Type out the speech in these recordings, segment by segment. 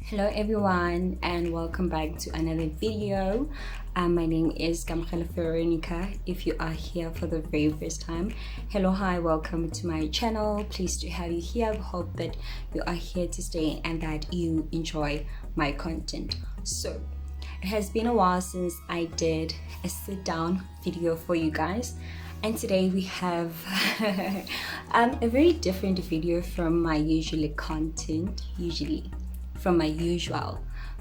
Hello everyone and welcome back to another video. My name is Kamogelo if you are here for the very first time. Hello, hi, welcome to my channel. Pleased to have you here. Hope that you are here to stay and that you enjoy my content. So it has been a while since I did a sit down video for you guys, and today we have a very different video from my usual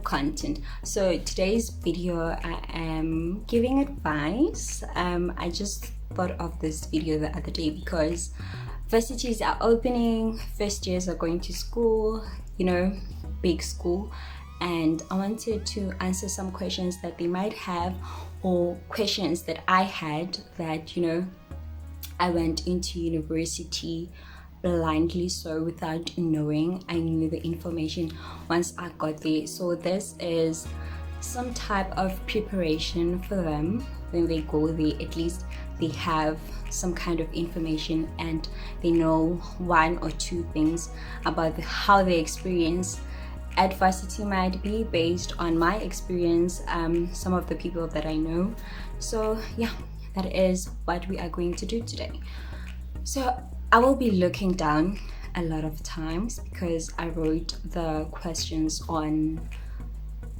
content. So today's video I am giving advice. I just thought of this video the other day because varsities are opening, first years are going to school, big school, and I wanted to answer some questions that they might have, or questions that I had that I went into university blindly, so without knowing. I knew the information once I got there. So this is some type of preparation for them when they go there. At least they have some kind of information and they know one or two things about how the experience at varsity might be based on my experience, some of the people that I know. So yeah, that is what we are going to do today. So I will be looking down a lot of times because I wrote the questions on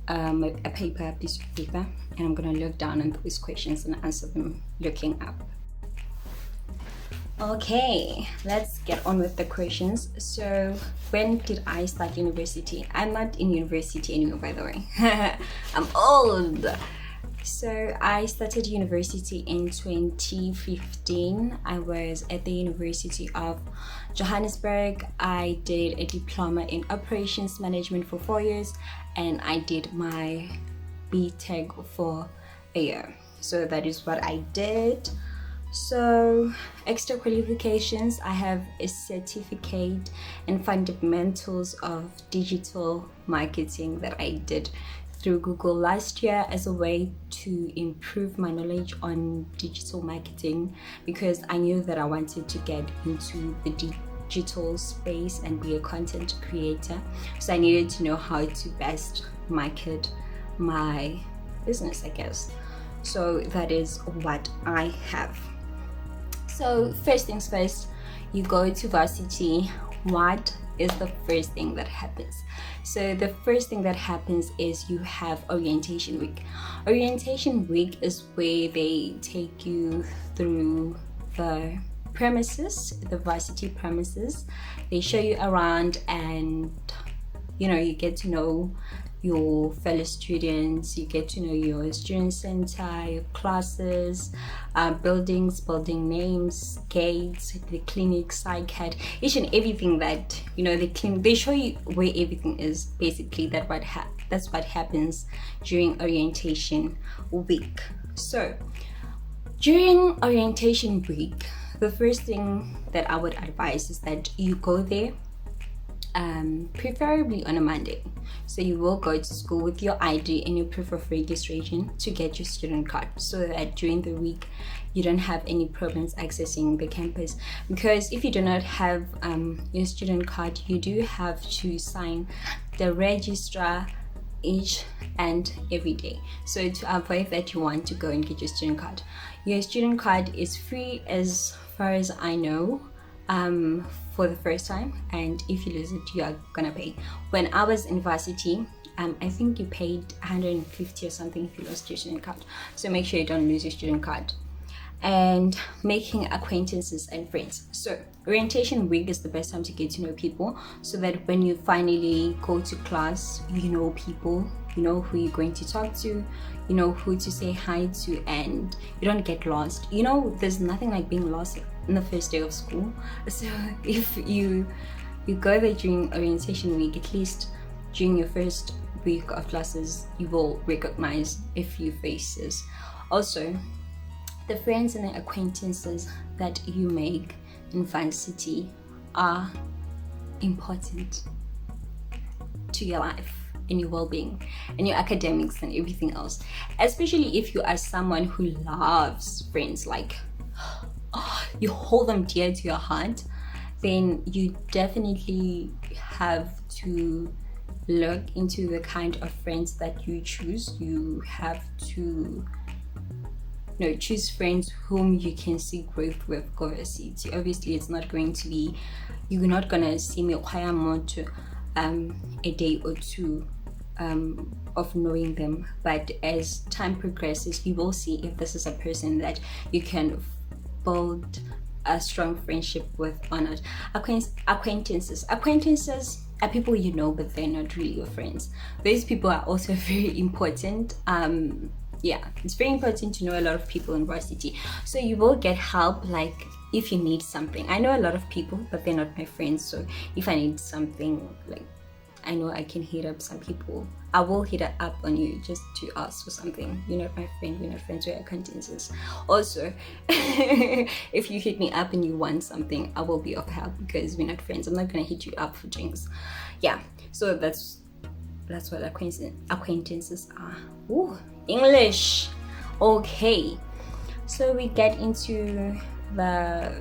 a piece of paper, and I'm gonna look down on those questions and answer them looking up. Okay, let's get on with the questions. So when did I start university? I'm not in university anymore, by the way. I'm old. So I started university in 2015. I was at the University of Johannesburg. I did a diploma in operations management for 4 years, and I did my B.Tech for a year. So that is what I did. So extra qualifications, I have a certificate in fundamentals of digital marketing that I did through Google last year as a way to improve my knowledge on digital marketing, because I knew that I wanted to get into the digital space and be a content creator. So I needed to know how to best market my business, I guess. So that is what I have. So first things first, you go to varsity. What is the first thing that happens? So the first thing that happens is you have orientation week. Orientation week is where they take you through the premises, the varsity premises. They show you around, and you get to know your fellow students, you get to know your student center, your classes, buildings, building names, gates, the clinic, psych, each and everything that they show you where everything is. Basically that's what happens during orientation week. So during orientation week, the first thing that I would advise is that you go there preferably on a Monday. So you will go to school with your ID and your proof of registration to get your student card, so that during the week you don't have any problems accessing the campus. Because if you do not have your student card, you do have to sign the registrar each and every day. So to avoid that, you want to go and get your student card. Your student card is free as far as I know, for the first time, and if you lose it, you are gonna pay. When I was in varsity, I think you paid 150 or something if you lost your student card. So make sure you don't lose your student card. And making acquaintances and friends. So orientation week is the best time to get to know people, so that when you finally go to class, you know people, you know who you're going to talk to, you know who to say hi to, and you don't get lost. There's nothing like being lost in the first day of school. So if you go there during orientation week, at least during your first week of classes, you will recognize a few faces. Also, the friends and the acquaintances that you make in varsity are important to your life and your well-being and your academics and everything else, especially if you are someone who loves friends, like you hold them dear to your heart. Then you definitely have to look into the kind of friends that you choose. You have to choose friends whom you can see growth with. Varsity, obviously it's not going to be, you're not gonna see me to a day or two of knowing them, but as time progresses you will see if this is a person that you can build a strong friendship with or not. Acquaintances are people you know, but they're not really your friends. Those people are also very important. Yeah, it's very important to know a lot of people in varsity, so you will get help. Like if you need something, I know a lot of people, but they're not my friends, so if I need something, like I know I can hit up some people. I will hit it up on you just to ask for something. You're not my friend, we're not friends, we're acquaintances. Also, if you hit me up and you want something, I will be of help because we're not friends. I'm not gonna hit you up for drinks. Yeah, so that's what acquaintances are. Ooh, English. Okay, so we get into the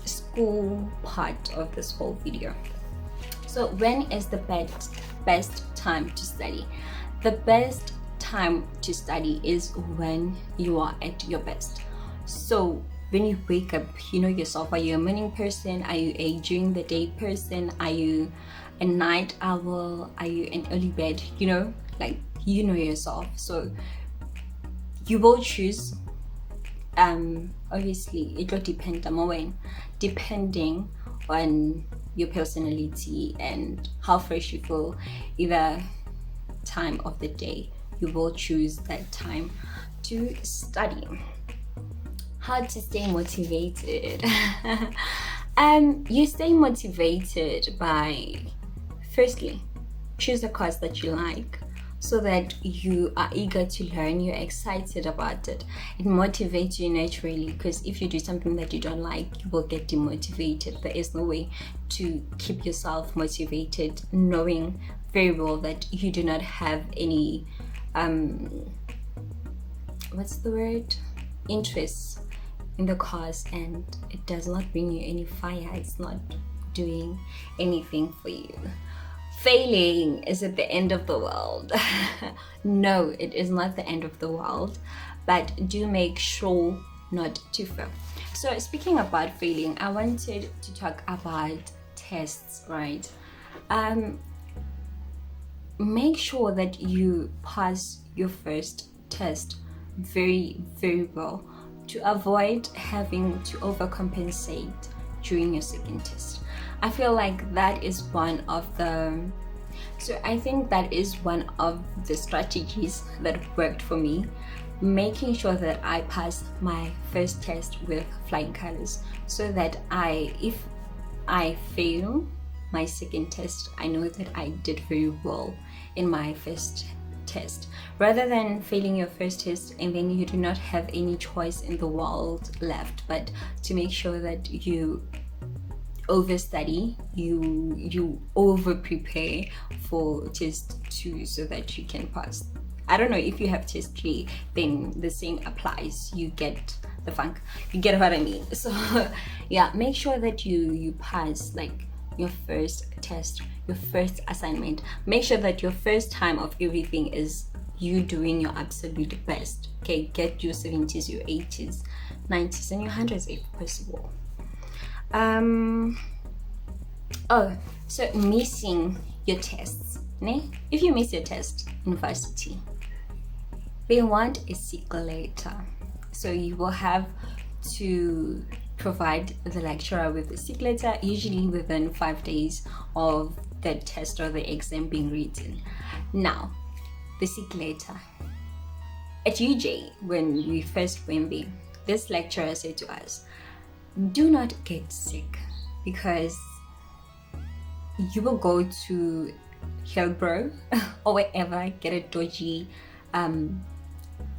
school part of this whole video. So when is the best time to study? The best time to study is when you are at your best. So when you wake up, you know yourself. Are you a morning person? Are you a during the day person? Are you a night owl? Are you an early bed? You know, like you know yourself. So you will choose, obviously it will depend depending on your personality and how fresh you feel, either time of the day, you will choose that time to study. How to stay motivated? You stay motivated by, firstly, choose a course that you like, so that you are eager to learn, you're excited about it. It motivates you naturally, because if you do something that you don't like, you will get demotivated. There is no way to keep yourself motivated knowing very well that you do not have any interest in the course, and it does not bring you any fire. It's not doing anything for you. Failing, is it the end of the world? No, it is not the end of the world, but do make sure not to fail. So speaking about failing, I wanted to talk about tests, right? Make sure that you pass your first test very, very well, to avoid having to overcompensate during your second test. I feel like that is one of the strategies that worked for me, making sure that I pass my first test with flying colors, so that if I fail my second test, I know that I did very well in my first test, rather than failing your first test and then you do not have any choice in the world left but to make sure that you overstudy, you over prepare for test 2 so that you can pass. I don't know if you have test 3, then the same applies. You get the funk, you get what I mean. So yeah, make sure that you pass like your first test, your first assignment. Make sure that your first time of everything is you doing your absolute best. Okay, get your 70s, your 80s, 90s, and your 100s if possible. So missing your tests, ne? If you miss your test in varsity, they want a sick letter, so you will have to provide the lecturer with a sick letter, usually within 5 days of the test or the exam being written. Now, the sick letter at UJ, when we first went there, this lecturer said to us, do not get sick, because you will go to Hillbrow or wherever, get a dodgy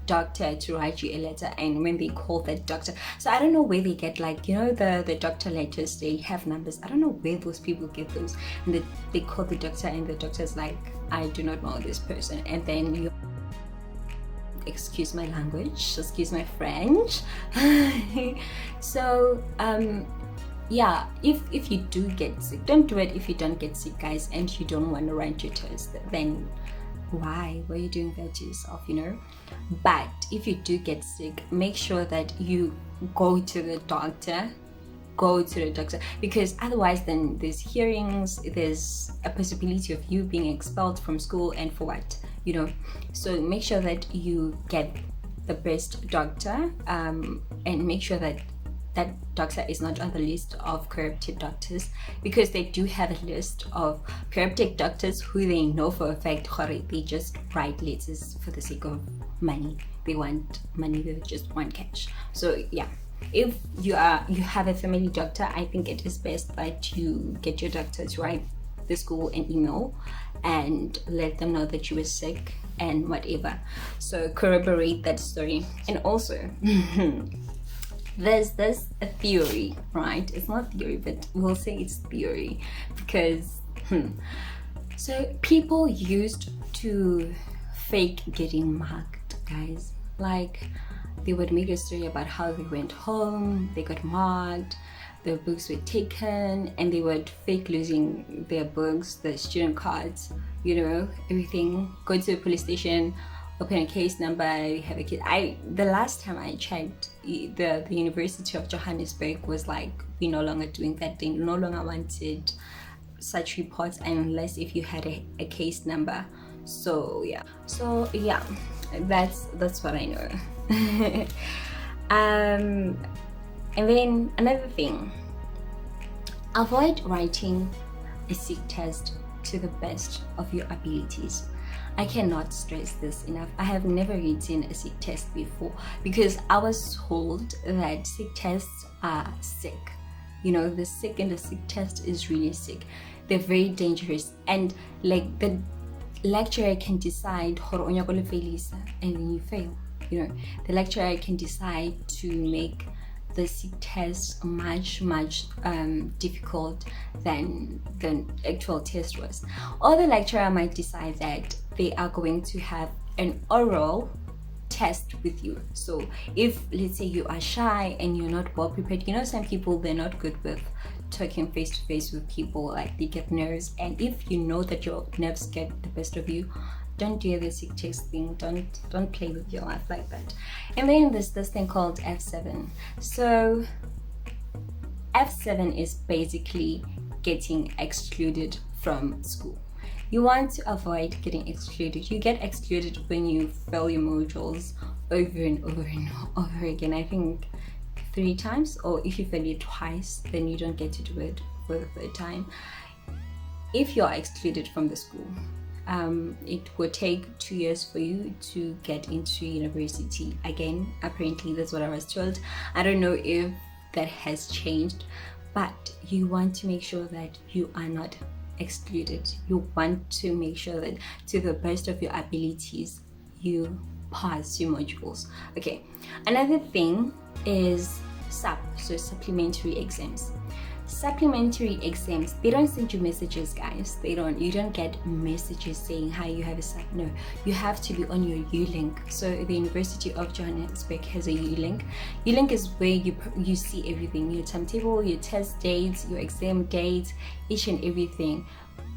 doctor to write you a letter, and when they call that doctor, so I don't know where they get, like, you know, the doctor letters, they have numbers. I don't know where those people get those, and they call the doctor and the doctor's like, I do not know this person, and then you, excuse my language, excuse my French. So yeah, if you do get sick, don't do it if you don't get sick, guys, and you don't want to run your test. Then why are you doing that to yourself, you know? But if you do get sick, make sure that you go to the doctor, because otherwise then there's hearings, there's a possibility of you being expelled from school, and for what, you know? So make sure that you get the best doctor, and make sure that that doctor is not on the list of corrupted doctors, because they do have a list of corrupted doctors who they know for a fact they just write letters for the sake of money. They want money, they just want cash. So yeah, if you have a family doctor, I think it is best that you get your doctor to write the school an email and let them know that you were sick and whatever. So corroborate that story. And also there's a theory, right? It's not theory, but we'll say it's theory, because so people used to fake getting marked, guys. Like, they would make a story about how they went home, they got marked, their books were taken, and they would fake losing their books, the student cards, you know, everything. Go to the police station, open a case number, have a case. The last time I checked, the University of Johannesburg was like, we're no longer doing that. They no longer wanted such reports unless if you had a case number. So yeah, that's what I know. And then another thing, avoid writing a sick test to the best of your abilities. I cannot stress this enough. I have never written a sick test before, because I was told that sick tests are sick. You know, the sick and the sick test is really sick. They're very dangerous, and like the lecturer can decide and then you fail. You know, the lecturer can decide to make the sick test much difficult than the actual test was. Or the lecturer might decide that they are going to have an oral test with you. So if, let's say, you are shy and you're not well prepared, you know, some people, they're not good with talking face to face with people, like they get nerves, and if you know that your nerves get the best of you, don't do the sick test thing. Don't play with your life like that. And then there's this thing called F7. So F7 is basically getting excluded from school. You want to avoid getting excluded. You get excluded when you fail your modules over and over again. I think 3 times, or if you fail it twice, then you don't get to do it for the 3rd time. If you're excluded from the school, it would take 2 years for you to get into university again. Apparently that's what I was told. I don't know if that has changed, but you want to make sure that you are not excluded. You want to make sure that to the best of your abilities you pass your modules. Okay, another thing is supplementary exams. Supplementary exams, they don't send you messages, guys. You don't get messages saying hi, you have a sub. No, you have to be on your U-Link. So the University of Johannesburg has a U-Link. U-Link is where you see everything, your timetable, your test dates, your exam dates, each and everything.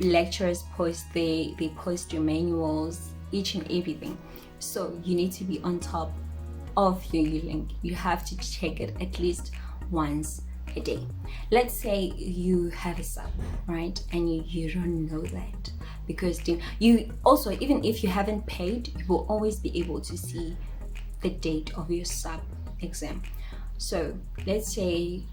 Lecturers post, they post your manuals, each and everything. So you need to be on top of your U-Link. You have to check it at least once a day. Let's say you have a sub, right, and you don't know that, because you also, even if you haven't paid, you will always be able to see the date of your sub exam. So let's say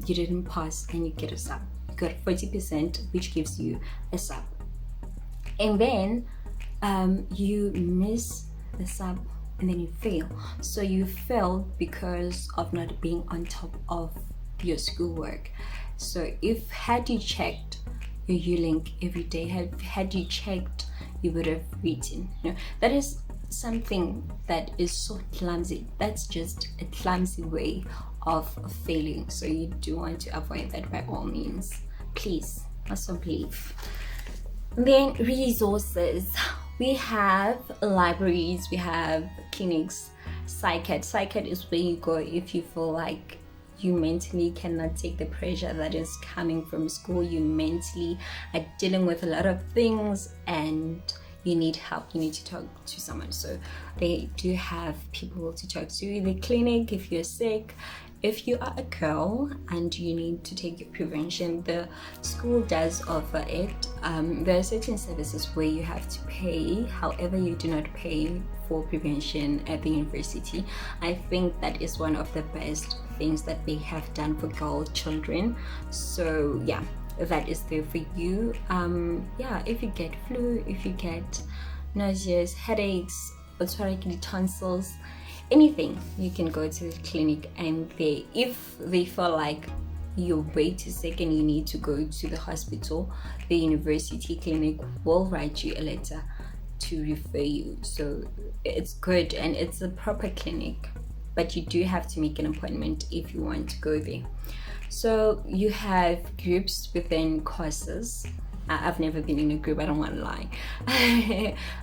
you didn't pass and you get a sub, you got 40%, which gives you a sub, and then you miss the sub and then you fail. So you failed because of not being on top of your schoolwork. So if had you checked your U-Link every day, had you checked, you would have written. You know, that is something that is so clumsy. That's just a clumsy way of failing. So you do want to avoid that by all means, please. Also believe. Then resources, we have libraries, we have clinics. CHIT CHAT is where you go if you feel like you mentally cannot take the pressure that is coming from school. You mentally are dealing with a lot of things and you need help, you need to talk to someone. So they do have people to talk to in the clinic. If you're sick, if you are a girl and you need to take your prevention, the school does offer it. There are certain services where you have to pay, however you do not pay for prevention at the university. I think that is one of the best things that they have done for girl children. So yeah, that is there for you. Yeah, if you get flu, if you get nauseous, headaches, tonsils, anything, you can go to the clinic, and if they feel like you're way too sick and you need to go to the hospital, the university clinic will write you a letter to refer you. So it's good and it's a proper clinic, but you do have to make an appointment if you want to go there. So you have groups within courses. I've never been in a group, I don't want to lie.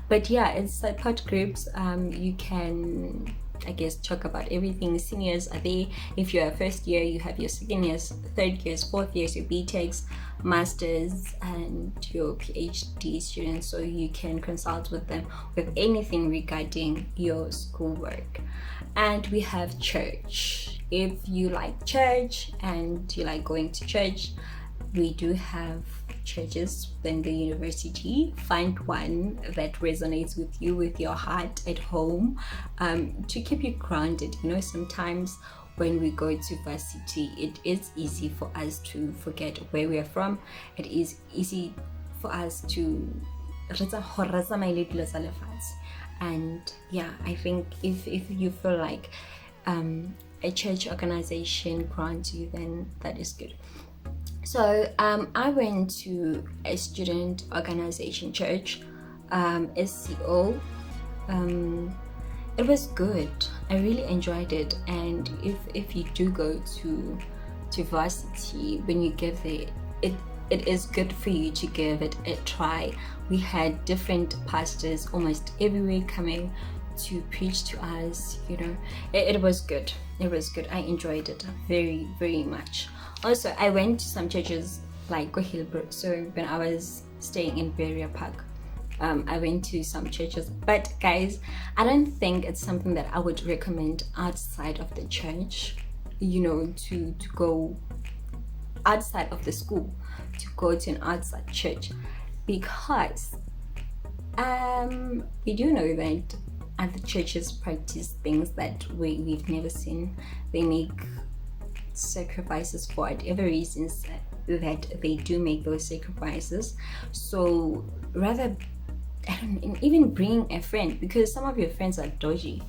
But yeah, it's support groups. You can, I guess, talk about everything. Seniors are there. If you're a first year, you have your second years, third years, fourth years, your BTECs, masters, and your PhD students. So you can consult with them with anything regarding your schoolwork. And we have church. If you like church and you like going to church, we do have churches within the university. Find one that resonates with you, with your heart at home, to keep you grounded. You know, sometimes when we go to varsity, it is easy for us to forget where we are from. It is easy for us to and yeah, I think if you feel like a church organization grants you, then that is good. So I went to a student organization church, SCO. It was good. I really enjoyed it. And if you do go to varsity, when you get there, it is good for you to give it a try. We had different pastors almost everywhere coming to preach to us. You know, it was good. It was good. I enjoyed it very, very much. Also, I went to some churches like Kohilbrook. So when I was staying in Beria Park, I went to some churches. But guys, I don't think it's something that I would recommend outside of the church. You know, to go outside of the school, to go to an outside church, because we do know that other churches practice things that we've never seen. They make sacrifices for whatever reasons that they do make those sacrifices. So rather, I don't even bring a friend, because some of your friends are dodgy.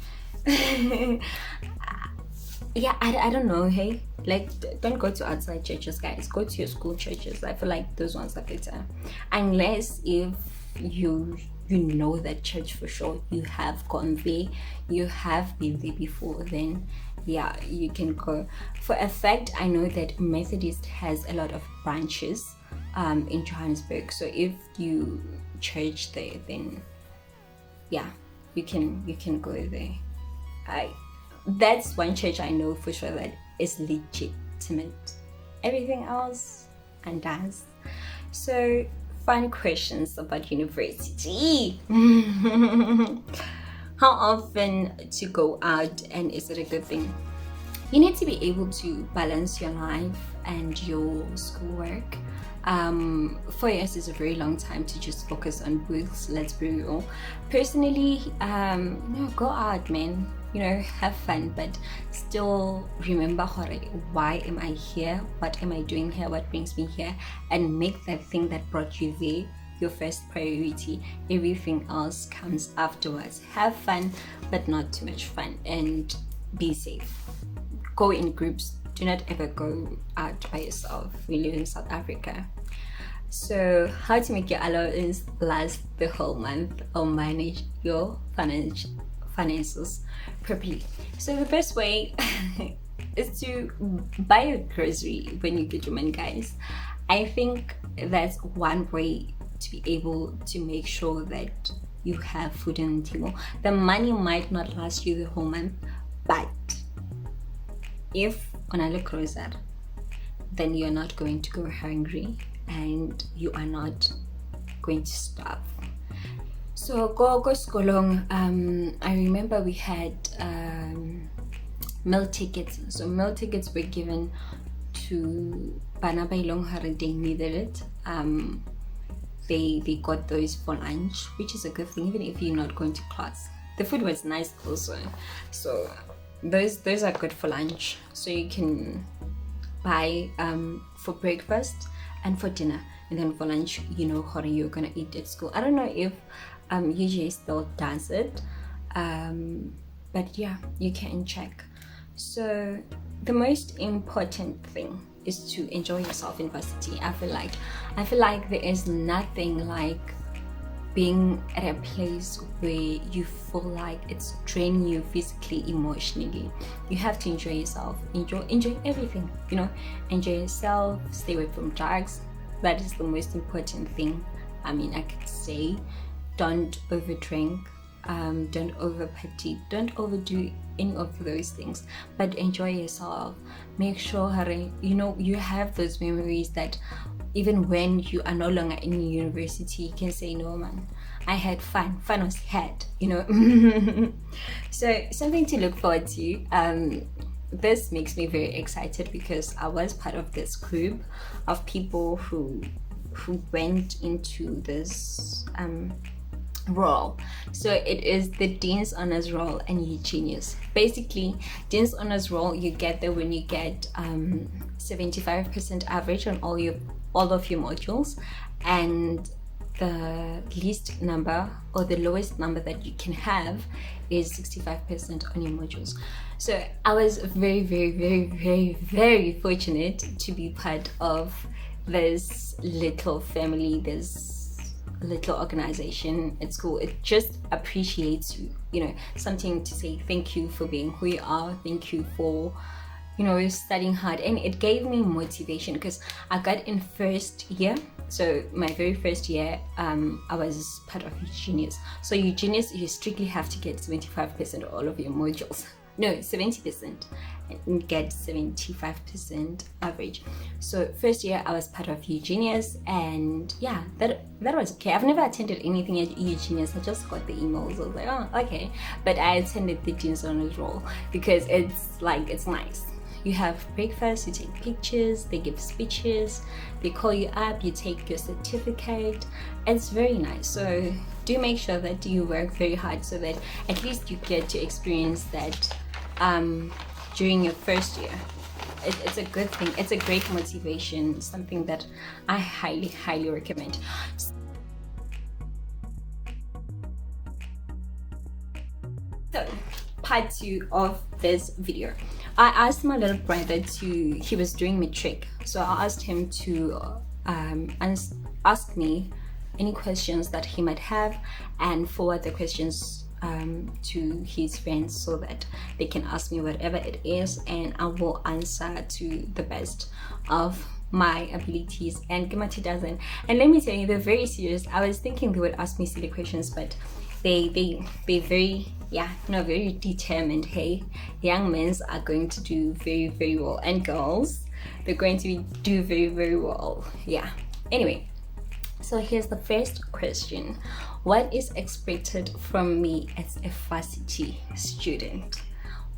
Yeah, I don't know, hey, like, don't go to outside churches, guys. Go to your school churches. I feel like those ones are better, unless if you know that church for sure, you have gone there, you have been there before, then yeah, you can go. For a fact, I know that Methodist has a lot of branches in Johannesburg. So if you church there, then yeah, you can go there. That's one church I know for sure that is legitimate. Everything else undoes. So fun questions about university. How often to go out, and is it a good thing? You need to be able to balance your life and your schoolwork. 4 years is a very long time to just focus on books, let's be real. Personally, go out, man. You know, have fun, but still remember why am I here, what am I doing here, what brings me here, and make that thing that brought you there your first priority. Everything else comes afterwards. Have fun, but not too much fun, and be safe. Go in groups. Do not ever go out by yourself. We live in South Africa. So how to make your allowance last the whole month or manage your finances properly. So the best way is to buy a grocery when you get your money, guys. I think that's one way to be able to make sure that you have food on the table. The money might not last you the whole month, but if on a closer, then you're not going to go hungry and you are not going to starve. So go skolong. I remember we had meal tickets. So meal tickets were given to bana ba ilong hore they needed it. They got those for lunch, which is a good thing even if you're not going to class. The food was nice also, so those are good for lunch. So you can buy for breakfast and for dinner, and then for lunch you know how you're gonna eat at school. I don't know if UJ still does it, but yeah, you can check. So the most important thing is to enjoy yourself in varsity. I feel like there is nothing like being at a place where you feel like it's draining you physically, emotionally. You have to enjoy yourself, enjoy everything, you know. Enjoy yourself, stay away from drugs. That is the most important thing. I mean, I could say don't overdrink, don't overparty, don't overdo any of those things, but enjoy yourself. Make sure you know you have those memories that even when you are no longer in university, you can say, no man, I had fun was had, you know. So something to look forward to. This makes me very excited because I was part of this group of people who went into this role. So it is the Dean's Honors Roll and Genius. Basically, Dean's Honors Roll you get there when you get 75% average on all of your modules, and the least number or the lowest number that you can have is 65% on your modules. So I was very, very, very, very, very fortunate to be part of this little family, this little organization at school. It just appreciates you, you know, something to say thank you for being who you are, thank you for, you know, studying hard. And it gave me motivation because I got in first year. So my very first year, I was part of Eugenius. So Eugenius, you strictly have to get 75% of all of your modules. No, 70%, and get 75% average. So first year I was part of Eugenius, and yeah, that was okay. I've never attended anything at Eugenius. I just got the emails. I was like, oh, okay. But I attended the Dean's Honors Roll because it's nice. You have breakfast, you take pictures, they give speeches, they call you up, you take your certificate. It's very nice. So do make sure that you work very hard so that at least you get to experience that during your first year. It's a good thing. It's a great motivation, something that I highly, highly recommend. So part 2 of this video, I asked my little brother he was doing matric, so I asked him to ask me any questions that he might have and forward the questions to his friends so that they can ask me whatever it is, and I will answer to the best of my abilities. And Kimati doesn't. And let me tell you, they're very serious. I was thinking they would ask me silly questions, but they very, yeah, no, very determined. Hey, young men are going to do very, very well, and girls, they're going to do very, very well. Yeah. Anyway, so here's the first question. What is expected from me as a varsity student?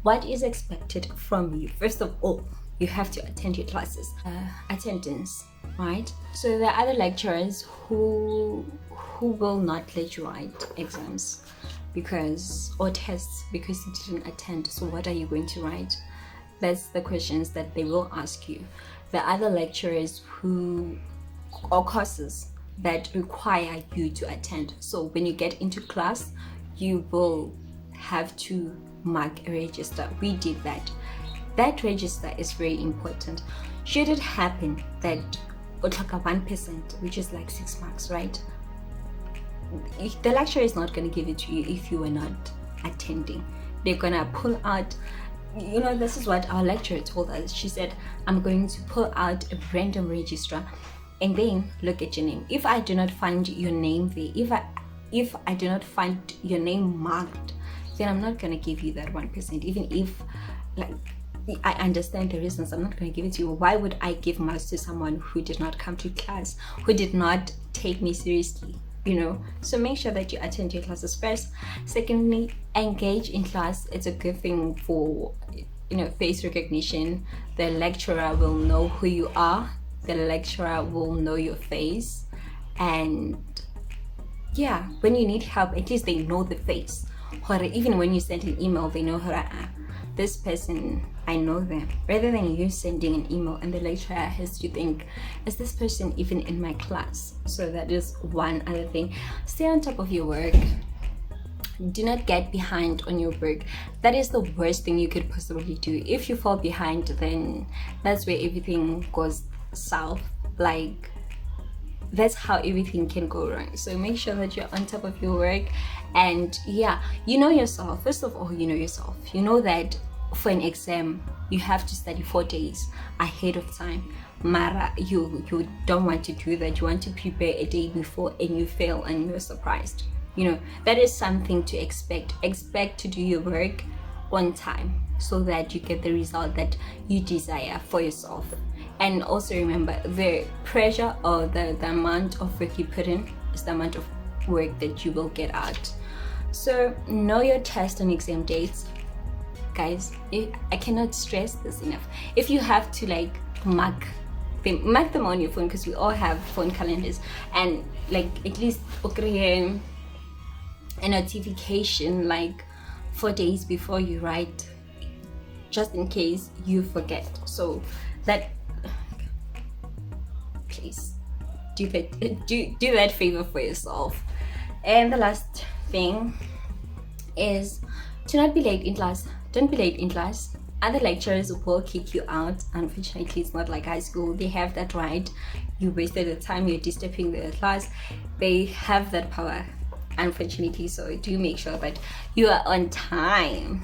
What is expected from you? First of all, you have to attend your classes. Attendance, right? So there are other lecturers who will not let you write exams or tests because you didn't attend. So what are you going to write? That's the questions that they will ask you. The other lecturers or courses that require you to attend. So when you get into class, you will have to mark a register. We did that. That register is very important. Should it happen that utaka 1%, which is like 6 marks, right? The lecturer is not going to give it to you if you were not attending. They're going to pull out, you know, this is what our lecturer told us. She said, I'm going to pull out a random register and then look at your name. If I do not find your name there, if I do not find your name marked, then I'm not gonna give you that 1%. Even if, like, I understand the reasons. I'm not going to give it to you. Why would I give marks to someone who did not come to class, who did not take me seriously? You know, so make sure that you attend your classes first. Secondly, engage in class. It's a good thing for, you know, face recognition. The lecturer will know who you are, the lecturer will know your face, and yeah, when you need help, at least they know the face. Or even when you send an email, they know her. This person, I know them, rather than you sending an email and the lecturer has to think, is this person even in my class? So that is one other thing. Stay on top of your work. Do not get behind on your work. That is the worst thing you could possibly do. If you fall behind, then that's where everything goes south. Like, that's how everything can go wrong. So make sure that you're on top of your work. And yeah, you know yourself. First of all, you know yourself. You know that for an exam you have to study 4 days ahead of time. Mara, you don't want to do that. You want to prepare a day before and you fail and you're surprised. You know, that is something to expect. Expect to do your work on time so that you get the result that you desire for yourself. And also remember, the pressure or the amount of work you put in is the amount of work that you will get out. So know your test and exam dates. Guys, I cannot stress this enough. If you have to like mark them on your phone, because we all have phone calendars, and like at least a notification like 4 days before you write, just in case you forget. So that, please do that favor for yourself. And the last thing is to not be late in class. Don't be late in class. Other lecturers will kick you out. Unfortunately, it's not like high school. They have that right. You wasted the time, you're disturbing the class. They have that power, unfortunately. So do make sure that you are on time.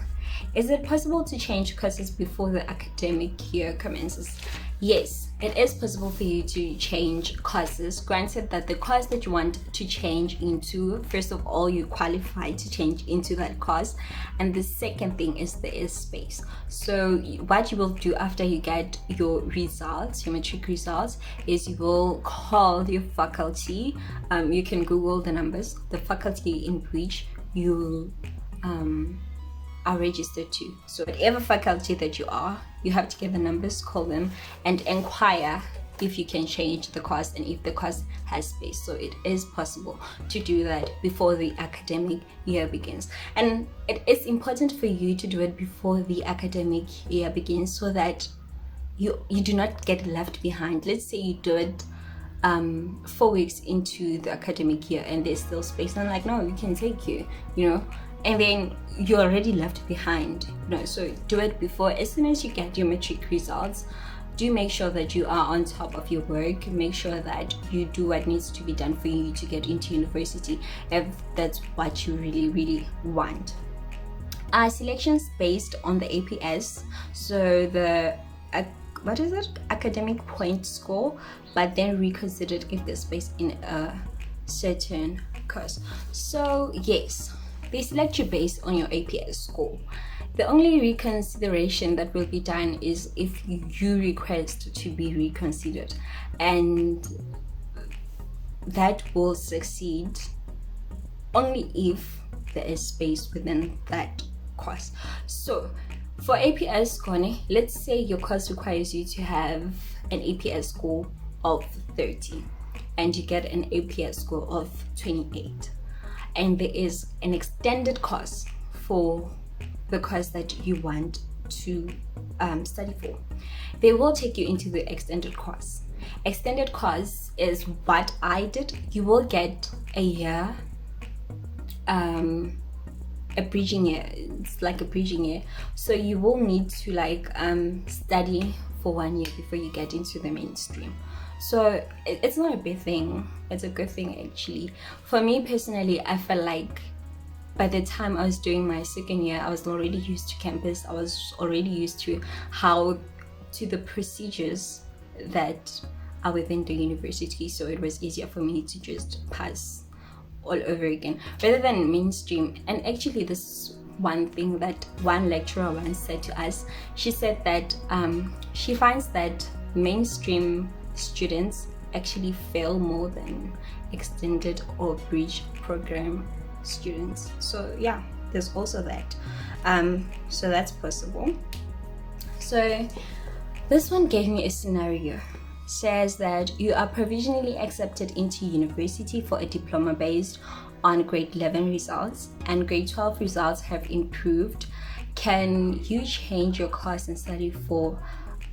Is it possible to change courses before the academic year commences? Yes, it is possible for you to change courses. Granted that the course that you want to change into, first of all, you qualify to change into that course. And the second thing is there is space. So what you will do after you get your results, your matric results, is you will call your faculty. You can Google the numbers, the faculty in which you are registered to. So whatever faculty that you are, you have to get the numbers, call them, and inquire if you can change the course and if the course has space. So it is possible to do that before the academic year begins. And it is important for you to do it before the academic year begins so that you do not get left behind. Let's say you do it 4 weeks into the academic year and there's still space, and I'm like, no, we can take you, you know, and then you're already left behind, you know. So do it before. As soon as you get your matric results, do make sure that you are on top of your work. Make sure that you do what needs to be done for you to get into university, if that's what you really want. Selections based on the APS, so the what is it, academic point score, but then reconsidered if there's space in a certain course. So yes, they select you based on your APS score. The only reconsideration that will be done is if you request to be reconsidered, and that will succeed only if there is space within that course. So for APS score, let's say your course requires you to have an APS score of 30 and you get an APS score of 28, and there is an extended course for the course that you want to study for. They will take you into the extended course. Extended course is what I did. You will get a year, a bridging year. It's like a bridging year. So you will need to like study for 1 year before you get into the mainstream. So it's not a bad thing, it's a good thing actually. For me personally, I felt like by the time I was doing my second year, I was already used to campus. I was already used to the procedures that are within the university. So it was easier for me to just pass all over again rather than mainstream. And actually this one thing that one lecturer once said to us. She said that she finds that mainstream students actually fail more than extended or bridge program students. So yeah, there's also that. So that's possible. So this one gave me a scenario. Says that you are provisionally accepted into university for a diploma based on grade 11 results, and grade 12 results have improved. Can you change your course and study for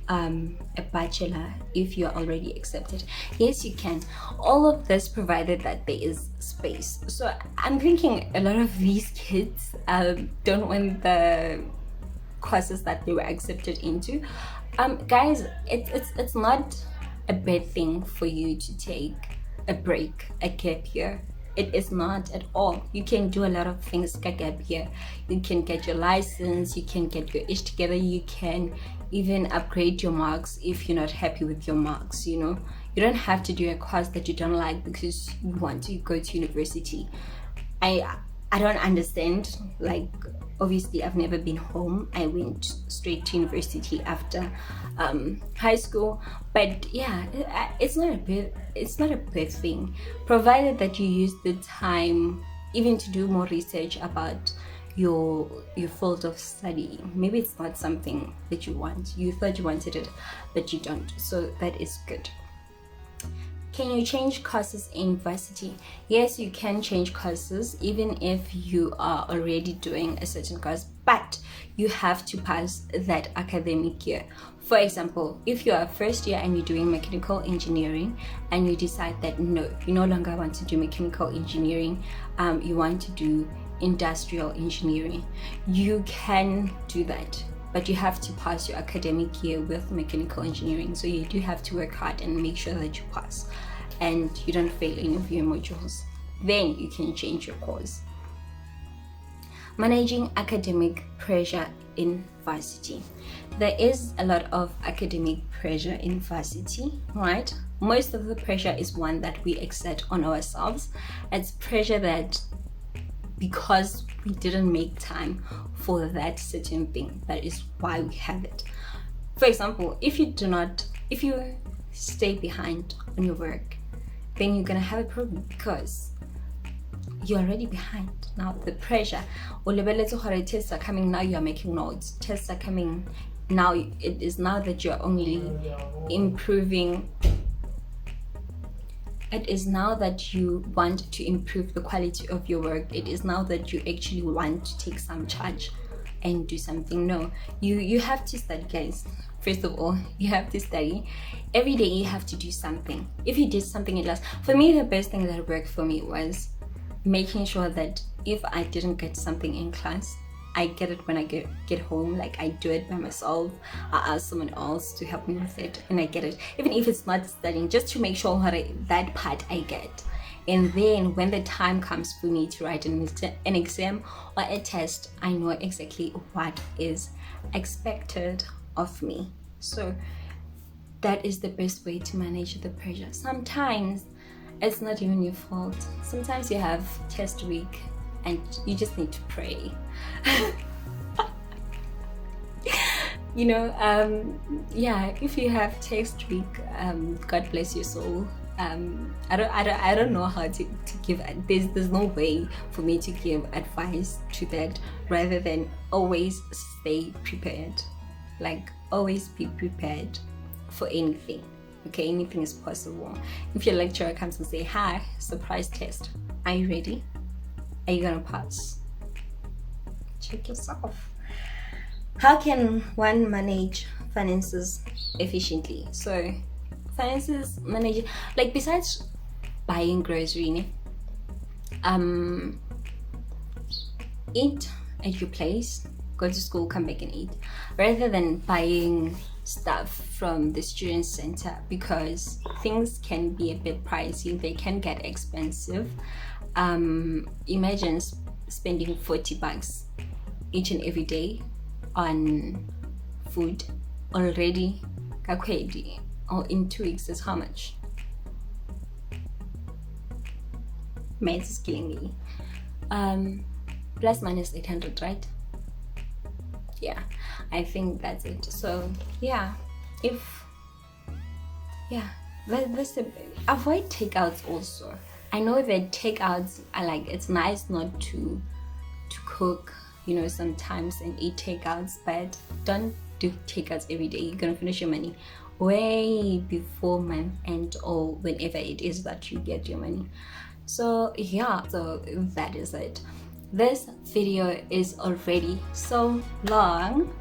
a bachelor if you're already accepted? Yes, you can. All of this provided that there is space. So I'm thinking a lot of these kids don't want the courses that they were accepted into. Guys, it's not a bad thing for you to take a break, a gap year. It is not at all. You can do a lot of things gap year. You can get your license, you can get your ish together, you can even upgrade your marks if you're not happy with your marks. You know, you don't have to do a course that you don't like because you want to go to university. I don't understand. Like, obviously I've never been home. I went straight to university after high school. But yeah, it's not a bad thing, provided that you use the time even to do more research about your field of study. Maybe it's not something that you want. You thought you wanted it, but you don't. So that is good. Can you change courses in varsity? Yes, you can change courses even if you are already doing a certain course, but you have to pass that academic year. For example, if you are first year and you're doing mechanical engineering and you decide that no, you no longer want to do mechanical engineering, you want to do industrial engineering, you can do that. But you have to pass your academic year with mechanical engineering. So you do have to work hard and make sure that you pass and you don't fail any of your modules. Then you can change your course. Managing academic pressure in varsity. There is a lot of academic pressure in varsity, right? Most of the pressure is one that we exert on ourselves. It's pressure that because we didn't make time for that certain thing, that is why we have it. For example, if you stay behind on your work, then you're gonna have a problem because you're already behind. Now the pressure, tests are coming, now you are making notes. Tests are coming now. It is now that you're only improving. It is now that you want to improve the quality of your work. It is now that you actually want to take some charge and do something. No, you have to study, guys. First of all, you have to study. Every day you have to do something. If you did something in class, for me, the best thing that worked for me was making sure that if I didn't get something in class, I get it when I get home. Like, I do it by myself. I ask someone else to help me with it, and I get it. Even if it's not studying, just to make sure that part I get. And then when the time comes for me to write an exam or a test, I know exactly what is expected of me. So that is the best way to manage the pressure. Sometimes it's not even your fault. Sometimes you have test week and you just need to pray. You know, yeah, if you have test week, God bless your soul. I don't know how to give. There's no way for me to give advice to that, rather than always stay prepared. Like, always be prepared for anything. Okay, anything is possible. If your lecturer comes and say, "Hi, surprise test. Are you ready? Are you gonna pass?" Check yourself. How can one manage finances efficiently? So, finances manage, like, besides buying grocery, eat at your place, go to school, come back and eat, rather than buying stuff from the student center, because things can be a bit pricey. They can get expensive. Imagine spending $40 each and every day on food already. Or in 2 weeks is how much? Maths is killing me. Plus minus 800, right? yeah, I think that's it. So yeah, that's the avoid takeouts also. I know that takeouts are like, it's nice not to cook, you know, sometimes and eat takeouts, but don't do takeouts every day. You're gonna finish your money way before month end or whenever it is that you get your money. So yeah, so that is it. This video is already so long.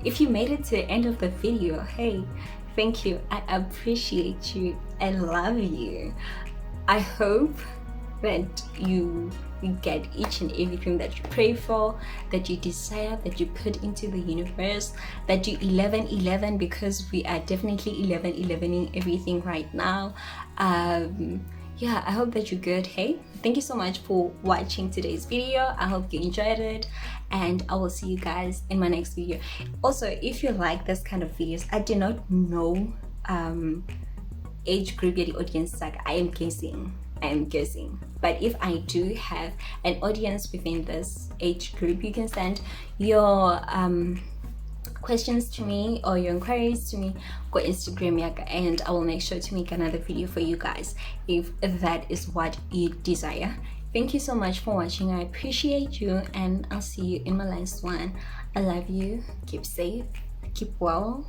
If you made it to the end of the video, hey, thank you. I appreciate you. I love you. I hope that you get each and everything that you pray for, that you desire, that you put into the universe, that you 11 because we are definitely 11ing everything right now. Yeah, I hope that you're good. Hey, thank you so much for watching today's video. I hope you enjoyed it, and I will see you guys in my next video. Also, if you like this kind of videos, I do not know age group the audience, like I am guessing, but if I do have an audience within this age group, you can send your questions to me or your inquiries to me on Instagram, and I will make sure to make another video for you guys if that is what you desire. Thank you so much for watching. I appreciate you, and I'll see you in my last one. I love you. Keep safe, keep well.